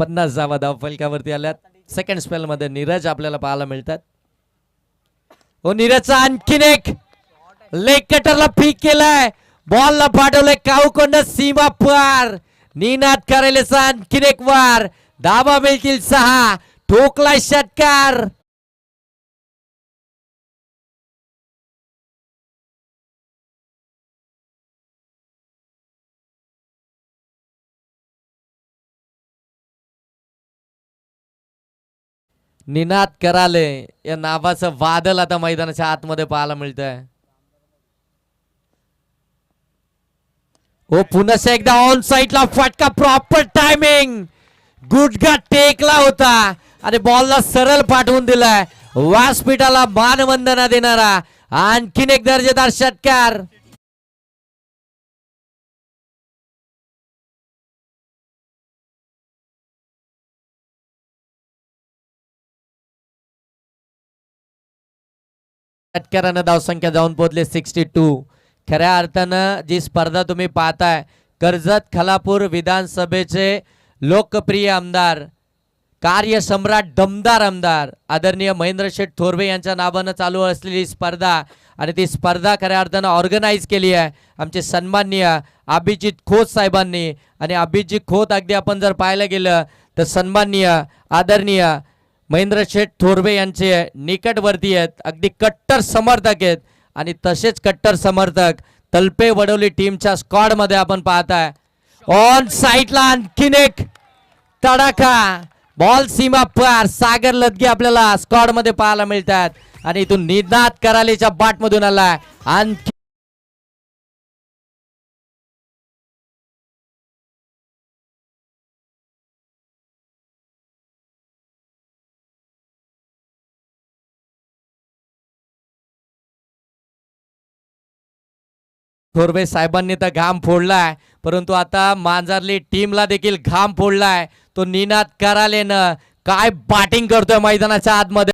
50 धावा धावफलकावरती आल्यात. Second spell मध्ये नीरज आपल्याला पाहायला मिळतात. ओ नीरजचा आणखीन एक लेग कटरला पीक केलाय, बॉलला पाठवलंय काऊकोंड सीमा पार. निनाद करायलेचा आणखीन एक वार, धावा मिळतील 6. ठोकलाय षटकार. निनाद कराले या नावाचं वादळ आता मैदानाच्या आतमध्ये पाहायला मिळतंय. ओ पुन्हा एकदा ऑन साइडला फटका, प्रॉपर टायमिंग, गुडघा टेकला होता आणि बॉलला सरळ पाठवून दिलाय. व्यासपीठाला मानवंदना देणारा आणखीन एक दर्जेदार षटकार. षटकारानं धावसंख्या जाऊन पोहोचले 62. खऱ्या अर्थानं जी स्पर्धा तुम्ही पाहताय, कर्जत खालापूर विधानसभेचे लोकप्रिय आमदार, कार्यसम्राट, दमदार आमदार आदरणीय महेंद्र शेठ थोरवे यांच्या नावानं चालू असलेली स्पर्धा, आणि ती स्पर्धा खऱ्या अर्थानं ऑर्गनाईज केली आहे आमचे सन्माननीय अभिजित खोत साहेबांनी. आणि अभिजित खोत अगदी आपण जर पाहायला गेलं तर सन्माननीय आदरणीय महेंद्र शेठ थोरवे यांचे निकटवर्ती आहेत, अगदी कट्टर समर्थक आहेत. आणि तसेच कट्टर समर्थक तलपे वडवली टीमच्या स्क्वॉड मध्ये आपण पाहताय. ऑन साइडला आणखीन एक तडाखा, बॉल सीमा पार. सागर लदगे आपल्याला स्क्वॉड मध्ये पाहायला मिळतात. आणि इथून निनाद करालेच्या बाट मधून आलाय आणखी थोरवे साहेबांनी तर घाम फोडलाय, परंतु आता मांजरली टीमला देखील घाम फोडलाय. तो निनाद करालेनं काय बॅटिंग करतोय मैदानाच्या आतमध्ये.